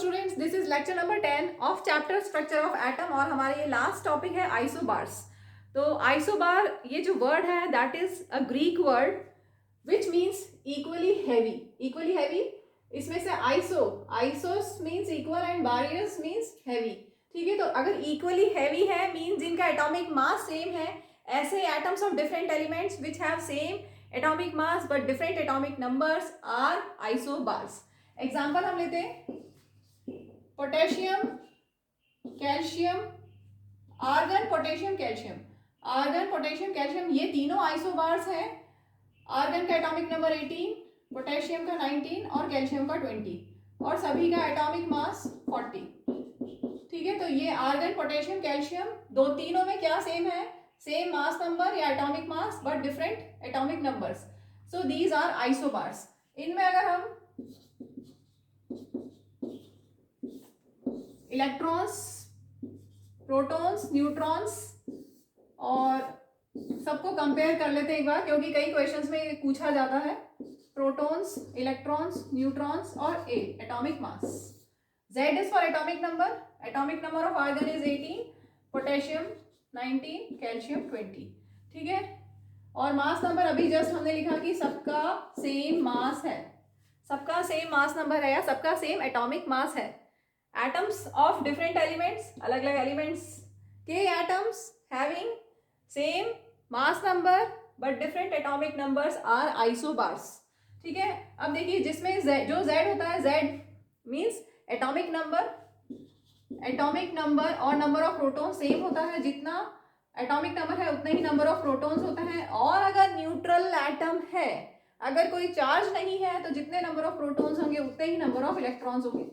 Students, this is lecture number 10 of chapter structure of atom और हमारा ये last topic है आइसोबार्स। तो आइसोबार ये जो वर्ड है that is a Greek word which means equally heavy. Equally heavy, इसमें से isos means equal and barys means heavy. ठीक है, तो अगर इक्वली हैवी है मीन्स जिनका एटॉमिक मास सेम है, ऐसे atoms of different elements which have same atomic mass but different atomic numbers are isobars. Example हम लेते हैं, potassium, calcium, argon, potassium, calcium. Argon, potassium, calcium ये तीनों आइसोबार्स हैं। आर्गन का एटॉमिक नंबर 18, पोटेशियम का 19 और कैल्शियम का 20 और सभी का एटॉमिक मास 40। ठीक है, तो ये आर्गन, पोटेशियम, कैल्शियम दो तीनों में क्या सेम है? सेम मास नंबर या atomic mass but different atomic numbers. So these are isobars. इनमें अगर हम इलेक्ट्रॉन्स, प्रोटॉन्स, न्यूट्रॉन्स और सबको कंपेयर कर लेते हैं एक बार, क्योंकि कई क्वेश्चंस में पूछा जाता है। प्रोटॉन्स, इलेक्ट्रॉन्स, न्यूट्रॉन्स और A atomic mass. Z is for atomic number. Atomic number of argon is 18, potassium 19, calcium 20। ठीक है, और मास नंबर अभी जस्ट हमने लिखा कि सबका सेम मास है, सबका सेम मास नंबर है या सबका सेम एटॉमिक मास है। atoms of different elements, अलग अलग एलिमेंट्स के atoms having same mass number but different atomic numbers are isobars। ठीक है, अब देखिए जिसमें जो Z होता है, Z means atomic number. Atomic number और नंबर ऑफ प्रोटॉन सेम होता है, जितना एटॉमिक नंबर है उतना ही नंबर ऑफ प्रोटॉन्स होता है। और अगर न्यूट्रल एटम है, अगर कोई चार्ज नहीं है, तो जितने नंबर ऑफ प्रोटॉन्स होंगे उतने ही नंबर ऑफ इलेक्ट्रॉन्स होंगे।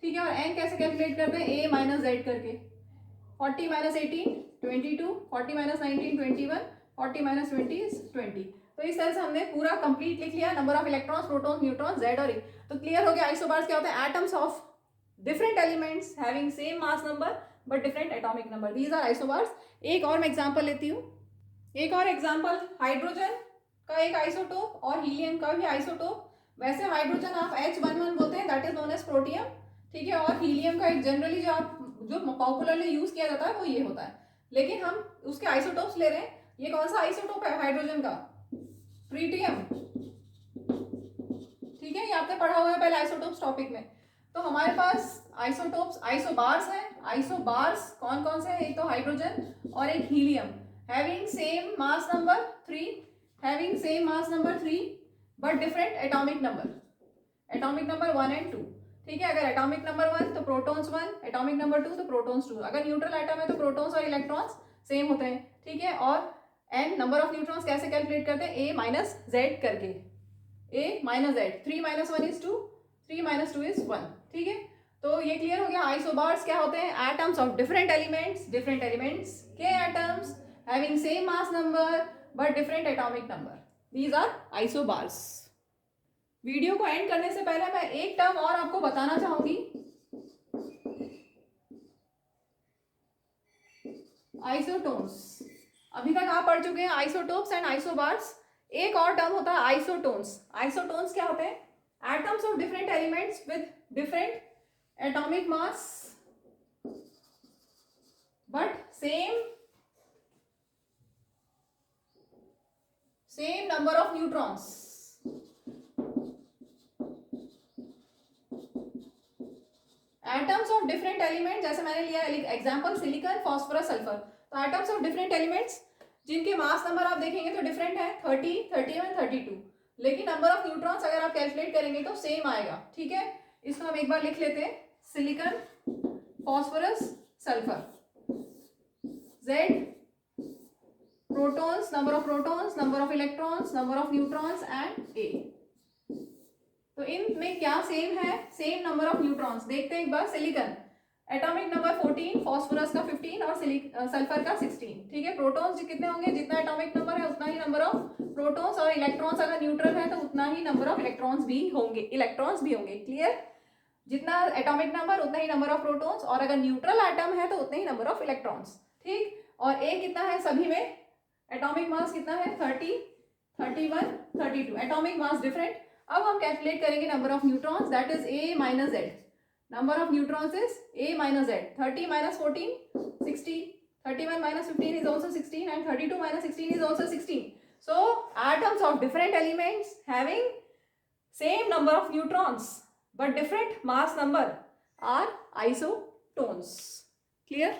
ठीक है, और n कैसे कैलकुलेट करते हैं? a माइनस जेड करके। 40 माइनस 18 22, 40 माइनस 19 21, 40 माइनस 20 इज 20। तो इस तरह से हमने पूरा कंप्लीट लिख लिया, number of electrons, protons, neutrons, z और e। तो क्लियर हो गया आइसोबार्स क्या होता है? Atoms of different elements having same mass number but different atomic number, these are isobars. एक और मैं एग्जांपल लेती हूँ। एक और एग्जांपल, हाइड्रोजन का एक आइसोटोप और हीलियम का भी आइसोटोप। वैसे हाइड्रोजन आप H11 बोलते हैं, that is known as protium. ठीक है, और हीलियम का एक जनरली जो पॉपुलरली यूज किया जाता है वो ये होता है, लेकिन हम उसके आइसोटोप्स ले रहे हैं। ये कौन सा आइसोटोप है हाइड्रोजन का? ट्रिटियम। ठीक है, ये आपने पढ़ा हुआ है पहले आइसोटोप्स टॉपिक में। तो हमारे पास आइसोटोप्स, आइसोबार्स हैं। आइसोबार्स कौन कौन से हैं? एक तो हाइड्रोजन और एक helium, having same mass number 3, having same mass number 3 but different atomic number, atomic number 1 and 2। ठीक है, अगर एटॉमिक नंबर 1 तो प्रोटॉन्स 1, एटॉमिक नंबर 2 तो प्रोटॉन्स 2। अगर न्यूट्रल एटम है तो प्रोटॉन्स और इलेक्ट्रॉन्स सेम होते हैं। ठीक है, और n नंबर ऑफ न्यूट्रॉन्स कैसे कैलकुलेट करते हैं? a माइनस जेड करके। a minus Z, 3 minus 1 is 2, 3 minus 2 is 1। ठीक है, तो ये क्लियर हो गया। आइसोबार्स क्या होते हैं? एटम्स ऑफ डिफरेंट एलिमेंट्स के atoms having same mass number but different atomic number, these are isobars. Video को एंड करने से पहले मैं एक टर्म और आपको बताना चाहूंगी। आइसोटोन्स, अभी तक आप पढ़ चुके हैं आइसोटोप्स एंड आइसोबार्स। एक और टर्म होता है आइसोटोन्स। आइसोटोन्स क्या होते हैं? Atoms of different elements with different atomic mass but same number of neutrons. Atoms of different element, जैसे मैंने लिया एग्जांपल सिलिकॉन, फास्फोरस, सल्फर। तो एटम्स ऑफ डिफरेंट एलिमेंट्स जिनके मास नंबर आप देखेंगे तो डिफरेंट है, 30, 31, 32, लेकिन नंबर ऑफ न्यूट्रॉन्स अगर आप कैलकुलेट करेंगे तो सेम आएगा। ठीक है, इसको हम एक बार लिख लेते हैं, silicon, phosphorus, sulphur. Z protons, number of electrons, number of neutrons and A। तो इनमें क्या सेम है? Same number of neutrons. देखते हैं एक बार, सिलिकॉन एटॉमिक नंबर 14, फास्फोरस का 15 और सल्फर का 16। ठीक है, प्रोटॉन्स कितने होंगे? जितना एटॉमिक नंबर है उतना ही नंबर ऑफ प्रोटॉन्स, और इलेक्ट्रॉन्स अगर न्यूट्रल है तो उतना ही नंबर ऑफ इलेक्ट्रॉन्स भी होंगे। क्लियर? जितना एटॉमिक नंबर उतना ही नंबर ऑफ प्रोटॉन्स, और अगर न्यूट्रल एटम है तो उतने ही नंबर ऑफ इलेक्ट्रॉन्स। ठीक, और ए कितना है सभी में? एटॉमिक मास कितना है? 30, 31, 32। Atomic mass different. अब हम कैलकुलेट करेंगे number of neutrons, that is a minus Z. number of neutrons is A minus Z. 30 minus 14, 60. 31 minus 15 is also 16, and 32 minus 16 is also 16. So atoms of different elements having same number of neutrons but different mass number are isotones. Clear?